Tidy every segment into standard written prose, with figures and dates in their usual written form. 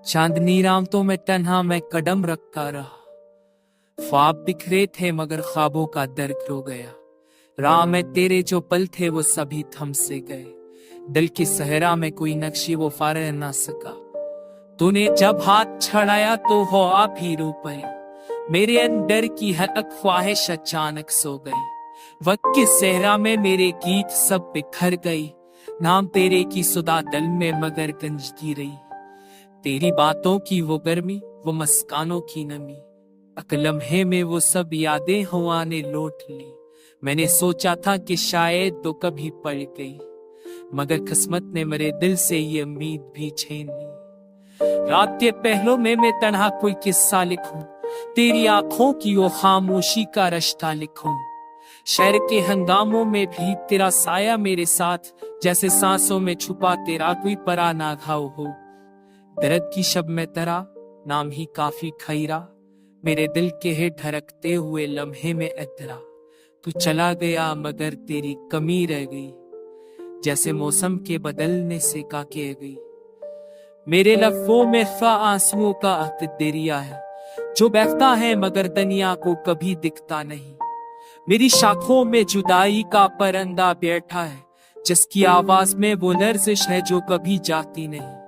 चांदनी राम तो मैं तन्हा मैं कदम रखता रहा। ख्वाब बिखरे थे मगर ख्वाबों का दर्द रो गया। राह में तेरे जो पल थे वो सभी थम से गए। दिल की सहरा में कोई नक्शी वो फाड़ ना सका। तूने जब हाथ छड़ाया तो हो आप ही रो पाए। मेरे अंदर की हर ख्वाहिश अचानक सो गई। वक्त की सहरा में मेरे गीत सब बिखर गई। नाम तेरे की सुधा दिल में मगर गंजती रही। तेरी बातों की वो गर्मी, वो मुस्कानों की नमी, लम्हे में वो सब यादें हवा ने लौट ली। मैंने सोचा था कि शायद तो कभी पड़ गई, मगर किस्मत ने मेरे दिल से ये उम्मीद भी छीन ली। रात के पहलों में मैं तन्हा कोई किस्सा लिखूं, तेरी आंखों की वो खामोशी का रिश्ता लिखूं। शहर के हंगामों में भी तेरा साया मेरे साथ, जैसे सांसों में छुपा तेरा कोई पराना घाव हो। दर्द की शब में तेरा नाम ही काफी खैरा, मेरे दिल के है ढरकते हुए लम्हे में इतरा। तू चला गया मगर तेरी कमी रह गई, जैसे मौसम के बदलने से काके गई। मेरे लफ्जों में आंसुओं का दरिया है, जो बहता है मगर दुनिया को कभी दिखता नहीं। मेरी शाखों में जुदाई का परिंदा बैठा है, जिसकी आवाज में वो लर्जिश है जो कभी जाती नहीं।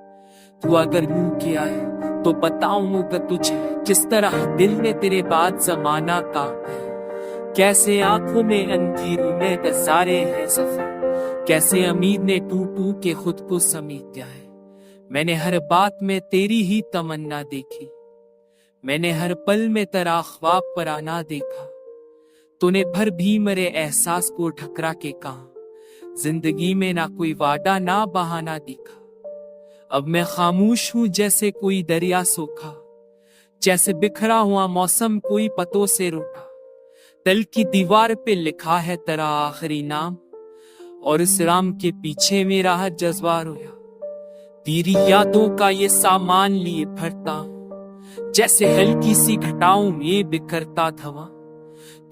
तू अगर यूं किया है तो बताऊंगा तुझे, किस तरह दिल ने तेरे बाद जमाना का है। कैसे आंखों में अंधेरी में नजारे हैं सफर, कैसे उम्मीद ने टूटू के खुद को समेटा है। मैंने हर बात में तेरी ही तमन्ना देखी, मैंने हर पल में तेरा ख्वाब पर आना देखा। तूने भर भी मेरे एहसास को ठकरा के कहा, जिंदगी में ना कोई वादा ना बहाना दिखा। अब मैं खामोश हूं जैसे कोई दरिया सूखा, जैसे बिखरा हुआ मौसम कोई पतों से रूठा। दिल की दीवार पे लिखा है तेरा आखिरी नाम, और इस राम के पीछे मेरा हर जज्बा रोया। तेरी यादों का ये सामान लिए भरता, जैसे हल्की सी घटाओं में बिखरता धवा।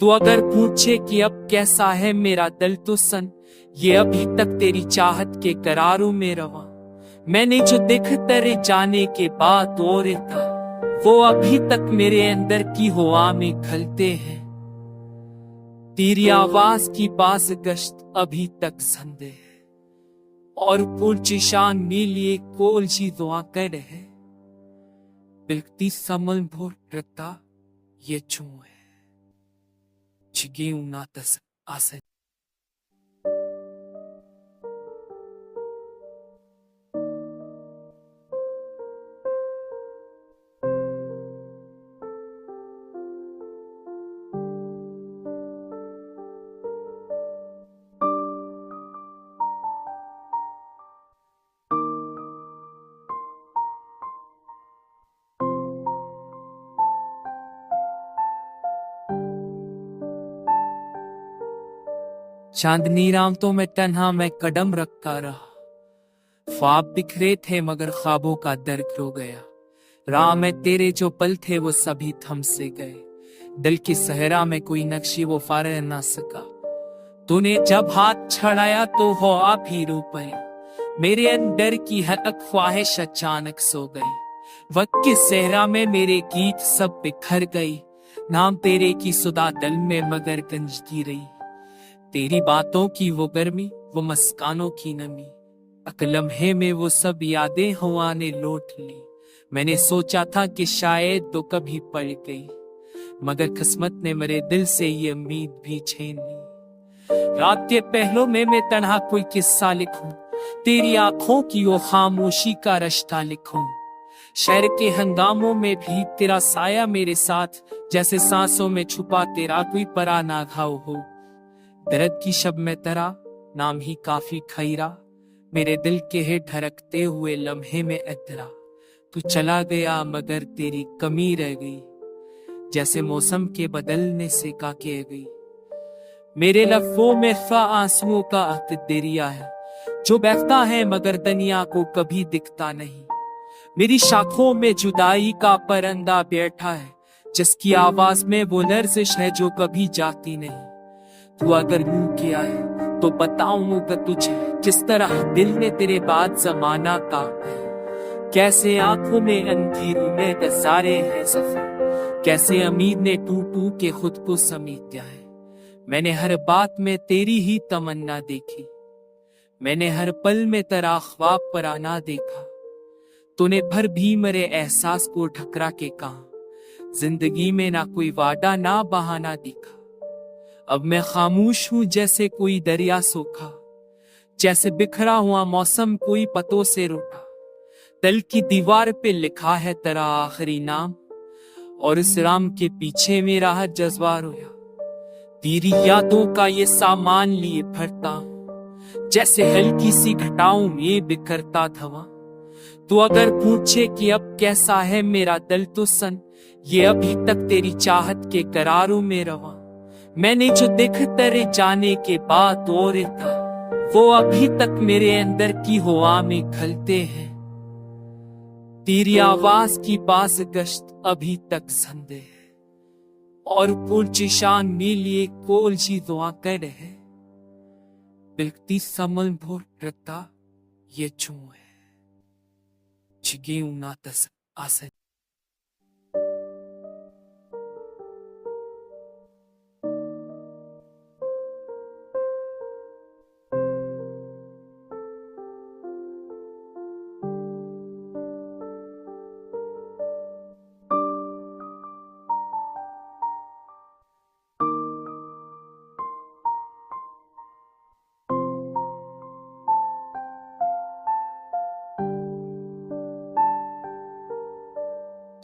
तू अगर पूछे कि अब कैसा है मेरा दिल, तो सन ये अभी तक तेरी चाहत के करारों में रवा। मैंने जो देख तेरे जाने के बाद और था, वो अभी तक मेरे अंदर की हवा में खलते हैं। तेरी आवाज की पास गश्त अभी तक संदे है, और पुरची शान मिलिए कोल जी दुआ कर है। बिल्कती समल भोर रता ये चू है, चिगी उना तस आसे। चांदनी राम तो मैं तन्हा मैं कदम रखता रहा। ख्वाब बिखरे थे मगर ख्वाबों का दर्द रो गया। राह में तेरे जो पल थे वो सभी थम से गए। दिल की सहरा में कोई नक्शी वो फाड़ ना सका। तूने जब हाथ छड़ाया तो हो आप ही रो पाए। मेरे अंदर की हर ख्वाहिश अचानक सो गई। वक्त की सहरा में मेरे गीत सब बिखर गई। नाम तेरे की सुधा दिल में मगर गंजती रही। तेरी बातों की वो गर्मी, वो मुस्कानों की नमी, लम्हे में वो सब यादें हवा ने लौट ली। मैंने सोचा था कि शायद तो कभी पड़ गई, मगर किस्मत ने मेरे दिल से ये उम्मीद भी छीन ली। रात के पहलों में मैं तन्हा कोई किस्सा लिखूं, तेरी आंखों की वो खामोशी का रिश्ता लिखूं। शहर के हंगामों में भी तेरा साया मेरे साथ, जैसे सांसों में छुपा तेरा कोई पराना घाव हो। दर्द की शब में तेरा नाम ही काफी खैरा, मेरे दिल के है ढरकते हुए लम्हे में इतरा। तू चला गया मगर तेरी कमी रह गई, जैसे मौसम के बदलने से काके गई। मेरे लफ्जों में आंसुओं का दरिया है, जो बहता है मगर दुनिया को कभी दिखता नहीं। मेरी शाखों में जुदाई का परिंदा बैठा है, जिसकी आवाज में वो लर्जिश है जो कभी जाती नहीं। तू अगर यूं किया है तो बताऊंगा तुझे, किस तरह दिल ने तेरे बाद जमाना का है। कैसे आंखों में अंधेरी में नजारे हैं सफर, कैसे उम्मीद ने टूट टूट के खुद को समेट दिया है। मैंने हर बात में तेरी ही तमन्ना देखी, मैंने हर पल में तेरा ख्वाब पर आना देखा। तूने भर भी मेरे एहसास को ठकरा के कहा, जिंदगी में ना कोई वादा ना बहाना दिखा। अब मैं खामोश हूं जैसे कोई दरिया सूखा, जैसे बिखरा हुआ मौसम कोई पतों से रूठा। दिल की दीवार पे लिखा है तेरा आखिरी नाम, और इस राम के पीछे मेरा हर जज्बा रोया। तेरी यादों का ये सामान लिए भरता हूं, जैसे हल्की सी घटाओं में बिखरता धवा। तू अगर पूछे कि अब कैसा है मेरा दिल, तो सन ये अभी तक तेरी चाहत के करारों में रवा। मैंने जो देख तेरे जाने के बाद और था, वो अभी तक मेरे अंदर की हवा में खलते हैं। तेरी आवाज की पास गश्त अभी तक संदे है, और पुरचिशान मिलिए कोल जी दुआ कर है। बिल्कती समल भोर रता ये चू है, चिगे उना तस आसन।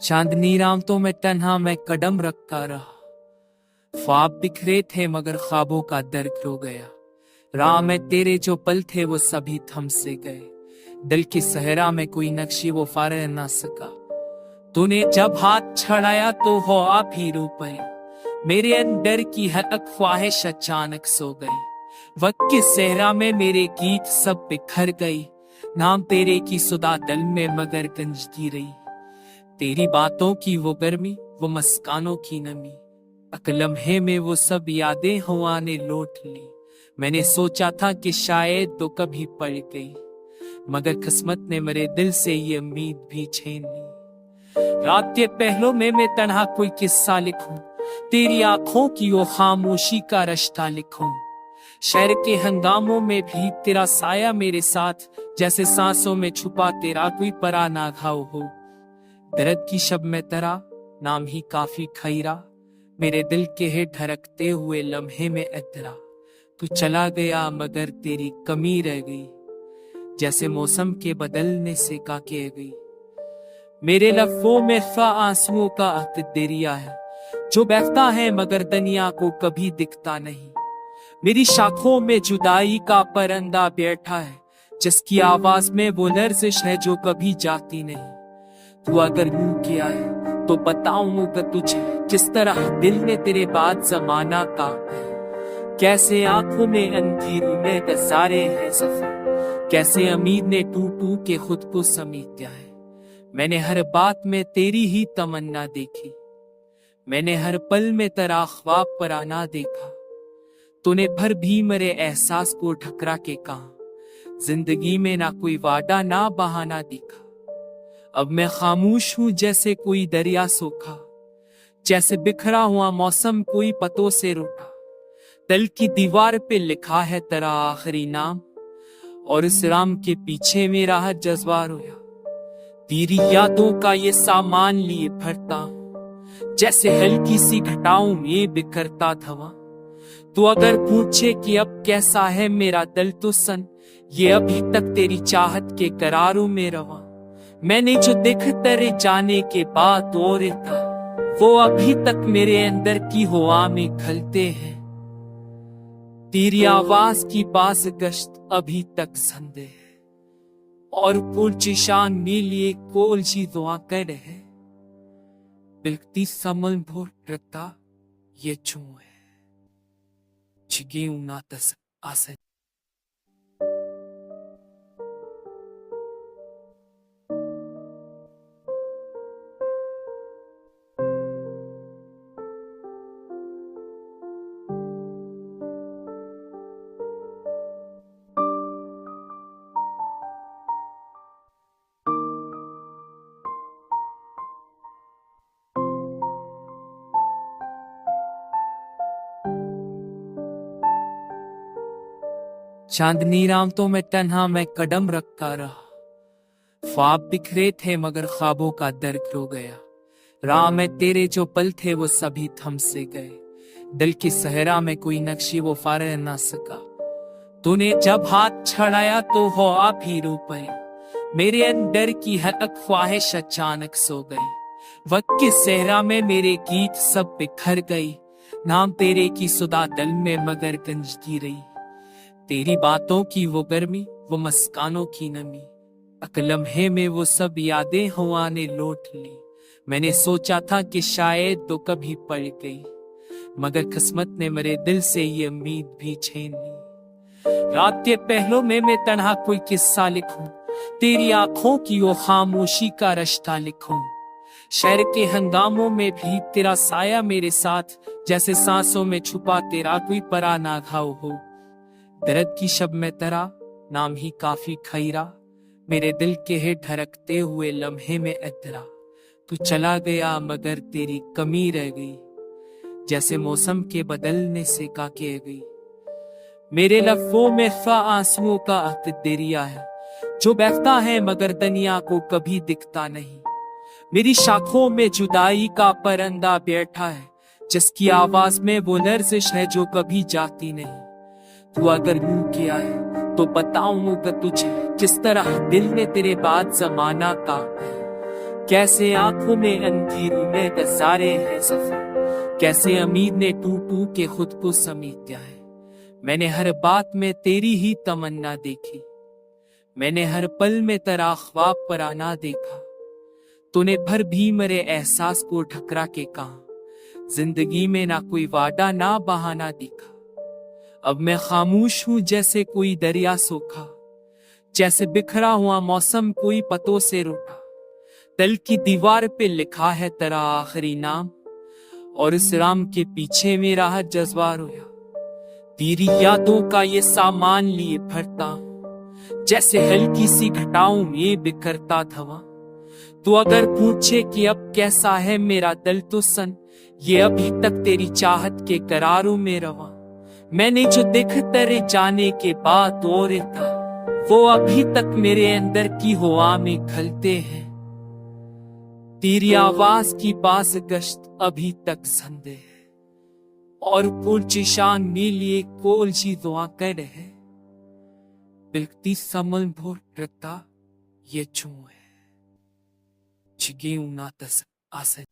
चांदनी राम तो मैं तन्हा मैं कदम रखता रहा, ख्वाब बिखरे थे मगर ख्वाबों का दर्द रो गया। राह में तेरे जो पल थे वो सभी थम से गए, दिल की सहरा में कोई नक्शी वो फाड़ ना सका। तूने जब हाथ छड़ाया तो हो आप ही रो पाए, मेरे अंदर की हर ख्वाहिश अचानक सो गई। वक्त की सहरा में मेरे गीत सब बिखर गई, नाम तेरे की सुधा दिल में मगर गंजती रही। तेरी बातों की वो गर्मी, वो मुस्कानों की नमी, लम्हे में वो सब यादें हवा ने लौट ली। मैंने सोचा था कि शायद तो कभी पड़ गई, मगर किस्मत ने मेरे दिल से ये उम्मीद भी छीन ली। रात के पहलों में मैं तन्हा कोई किस्सा लिखूं, तेरी आंखों की वो खामोशी का रिश्ता लिखूं। शहर के हंगामों में भी तेरा साया मेरे साथ, जैसे सांसों में छुपा तेरा कोई पराना घाव हो। दर्द की शब में तेरा नाम ही काफी खैरा, मेरे दिल के है धड़कते हुए लम्हे में इतरा। तू चला गया मगर तेरी कमी रह गई, जैसे मौसम के बदलने से काके गई। मेरे लफ्जों में आंसुओं का दरिया है, जो बहता है मगर दुनिया को कभी दिखता नहीं। मेरी शाखों में जुदाई का परिंदा बैठा है, जिसकी आवाज में वो लर्जिश है जो कभी जाती नहीं। तू अगर मुंह किया है तो बताऊंगा तुझे, किस तरह दिल ने तेरे बाद जमाना का है। कैसे आंखों में अंधेरी में नजारे हैं सफर, कैसे उम्मीद ने टूट टूट के खुद को समेट दिया है। मैंने हर बात में तेरी ही तमन्ना देखी, मैंने हर पल में तेरा ख्वाब पर आना देखा। तूने भर भी मेरे एहसास को ठकरा के कहा, जिंदगी में ना कोई वादा ना बहाना दिखा। अब मैं खामोश हूं जैसे कोई दरिया सूखा, जैसे बिखरा हुआ मौसम कोई पतों से रूठा। दिल की दीवार पे लिखा है तेरा आखिरी नाम, और इस राम के पीछे मेरा हर जज्बा रोया। तेरी यादों का ये सामान लिए भरता हूं, जैसे हल्की सी घटाओं में बिखरता धवा। तू अगर पूछे कि अब कैसा है मेरा दिल, तो सन ये अभी तक तेरी चाहत के करारों में रवा। मैंने जो देख तेरे जाने के बाद और था, वो अभी तक मेरे अंदर की हवा में खलते हैं। तेरी आवाज की पास गश्त अभी तक संदे है, और पुरचिशान मिलिए कोल जी दुआ कर है। बिल्कती समल भोर रता ये चू है, चिगे उना तस आसन। चांदनी रातों में तन्हा मैं कदम रखता रहा। ख्वाब बिखरे थे मगर ख्वाबों का दर्द रो गया। राह में तेरे जो पल थे वो सभी थम से गए। दिल की सहरा में कोई नक्शी वो फाड़ ना सका। तूने जब हाथ छड़ाया तो हो आप ही रो पाए। मेरे अंदर की हर ख्वाहिश अचानक सो गई। वक्त की सहरा में मेरे गीत सब बिखर गई। नाम तेरे की सुधा दिल में मगर गंजती रही। तेरी बातों की वो गर्मी, वो मुस्कानों की नमी, लम्हे में वो सब यादें हवा ने लौट ली। मैंने सोचा था कि शायद तो कभी पड़ गई, मगर किस्मत ने मेरे दिल से ये उम्मीद भी छीन ली। रात के पहलों में मैं तन्हा कोई किस्सा लिखूं, तेरी आंखों की वो खामोशी का रिश्ता लिखूं। शहर के हंगामों में भी तेरा साया मेरे साथ, जैसे सांसों में छुपा तेरा कोई पराना घाव हो। दर्द की शब में तेरा नाम ही काफी खैरा, मेरे दिल के है धड़कते हुए लम्हे में इतरा। तू चला गया मगर तेरी कमी रह गई, जैसे मौसम के बदलने से काके गई। मेरे लफ्जों में आंसुओं का दरिया है, जो बहता है मगर दुनिया को कभी दिखता नहीं। मेरी शाखों में जुदाई का परिंदा बैठा है, जिसकी आवाज में वो लर्जिश है जो कभी जाती नहीं। तू अगर यूं किया है तो बताऊंगा तुझे, किस तरह दिल ने तेरे बाद जमाना काटा है। कैसे आंखों में अंधेरी में नजारे हैं सफर, कैसे उम्मीद ने टूटू के खुद को समेटा है। मैंने हर बात में तेरी ही तमन्ना देखी, मैंने हर पल में तेरा ख्वाब पराना देखा। तूने भर भी मेरे एहसास को ठकरा के कहा, जिंदगी में ना कोई वादा ना बहाना दिखा। अब मैं खामोश हूं जैसे कोई दरिया सूखा, जैसे बिखरा हुआ मौसम कोई पतों से रूठा। दिल की दीवार पे लिखा है तेरा आखिरी नाम, और इस राम के पीछे मेरा हर जज्बा रोया। तेरी यादों का ये सामान लिए भरता, जैसे हल्की सी घटाओं में बिखरता धवा। तू अगर पूछे कि अब कैसा है मेरा दिल, तो सन ये अभी तक तेरी चाहत के करारों में रवा। मैंने जो देख तेरे जाने के बाद और था, वो अभी तक मेरे अंदर की हवा में खलते हैं। तेरी आवाज की पास गश्त अभी तक संदे है, और पुरचिशान मिलिए कोल जी दुआ कर है। बिल्कती समल भोर रता ये चू है, चिगे उना तस आसे।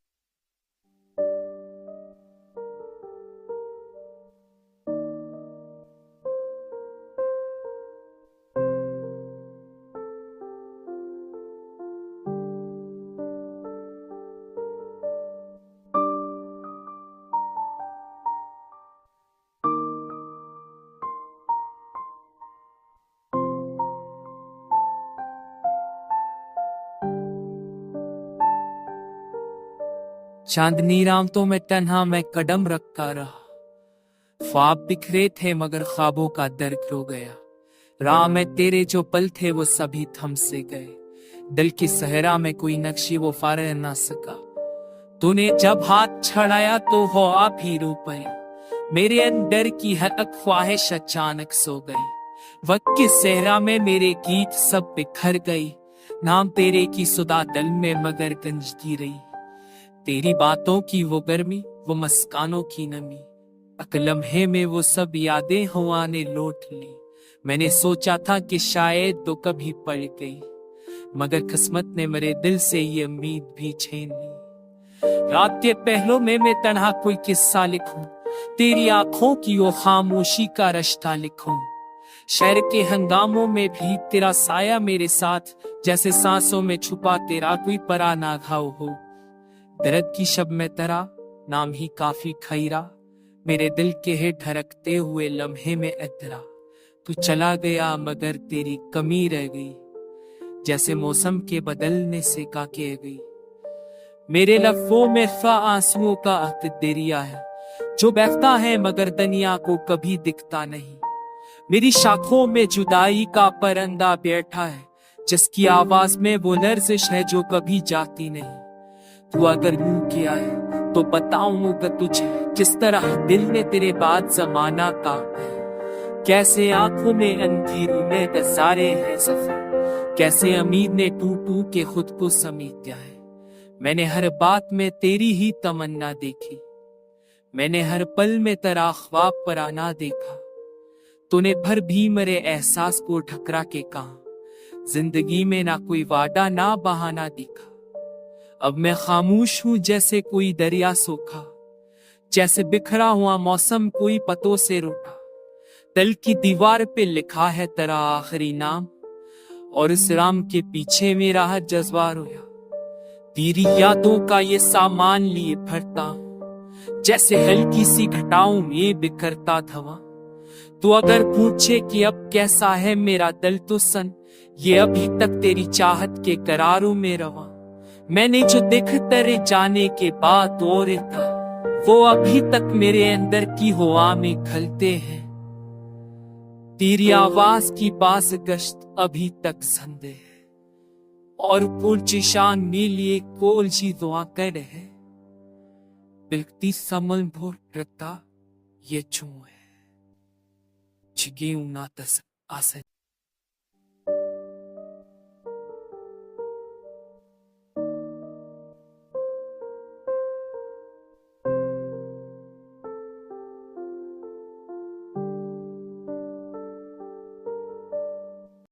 चांदनी रातों में तन्हा मैं कदम रखता रहा। ख्वाब बिखरे थे मगर ख्वाबों का दर्द रो गया। राह में तेरे जो पल थे वो सभी थम से गए। दिल की सहरा में कोई नक्शी वो फाड़ ना सका। तूने जब हाथ छड़ाया तो हो आप ही रो पाए। मेरे अंदर की हर ख्वाहिश अचानक सो गई। वक्त की सहरा में मेरे गीत सब बिखर गई। नाम तेरे की सुधा दिल में मगर गंजती रही। तेरी बातों की वो गर्मी, वो मुस्कानों की नमी, लम्हे में वो सब यादें हवा ने लौट ली। मैंने सोचा था कि शायद तो कभी पड़ गई, मगर किस्मत ने मेरे दिल से ये उम्मीद भी छीन ली। रात के पहलों में मैं तन्हा कोई किस्सा लिखूं, तेरी आंखों की वो खामोशी का रिश्ता लिखूं। शहर के हंगामों में भी तेरा साया मेरे साथ, जैसे सांसों में छुपा तेरा कोई पराना घाव हो। दर्द की शब में तेरा नाम ही काफी खैरा, मेरे दिल के है धड़कते हुए लम्हे में इतरा। तू चला गया मगर तेरी कमी रह गई, जैसे मौसम के बदलने से काके गई। मेरे लफ्जों में आंसुओं का दरिया है, जो बहता है मगर दुनिया को कभी दिखता नहीं। मेरी शाखों में जुदाई का परिंदा बैठा है, जिसकी आवाज में वो लर्जिश है जो कभी जाती नहीं। तू अगर यूं किया है तो बताऊंगा तुझे, किस तरह दिल ने तेरे बाद जमाना काटा है। कैसे आंखों में अंधेरी में दसारे हैं सफर, कैसे उम्मीद ने टूट टूट के खुद को समेट दिया है। मैंने हर बात में तेरी ही तमन्ना देखी, मैंने हर पल में तेरा ख्वाब पर आना देखा। तूने भर भी मेरे एहसास को ठकरा के कहा, जिंदगी में ना कोई वादा ना बहाना दिखा। अब मैं खामोश हूं जैसे कोई दरिया सूखा, जैसे बिखरा हुआ मौसम कोई पतों से रूठा। दिल की दीवार पे लिखा है तेरा आखिरी नाम, और इस राम के पीछे मेरा हर जज्बा रोया। तेरी यादों का ये सामान लिए भरता हूं, जैसे हल्की सी घटाओं में बिखरता धवा। तो अगर पूछे कि अब कैसा है मेरा दिल, तो सन ये अभी तक तेरी चाहत के करारों में रवा। मैंने जो देख तेरे जाने के बाद और था, वो अभी तक मेरे अंदर की हवा में खलते हैं। तेरी आवाज की बाज गश्त अभी तक जिंदे है, और पुरचिशान में लिए कोल जी दुआ कर है। बिल्कती समल भोर रता ये चू है, चिगे उना तस आसे।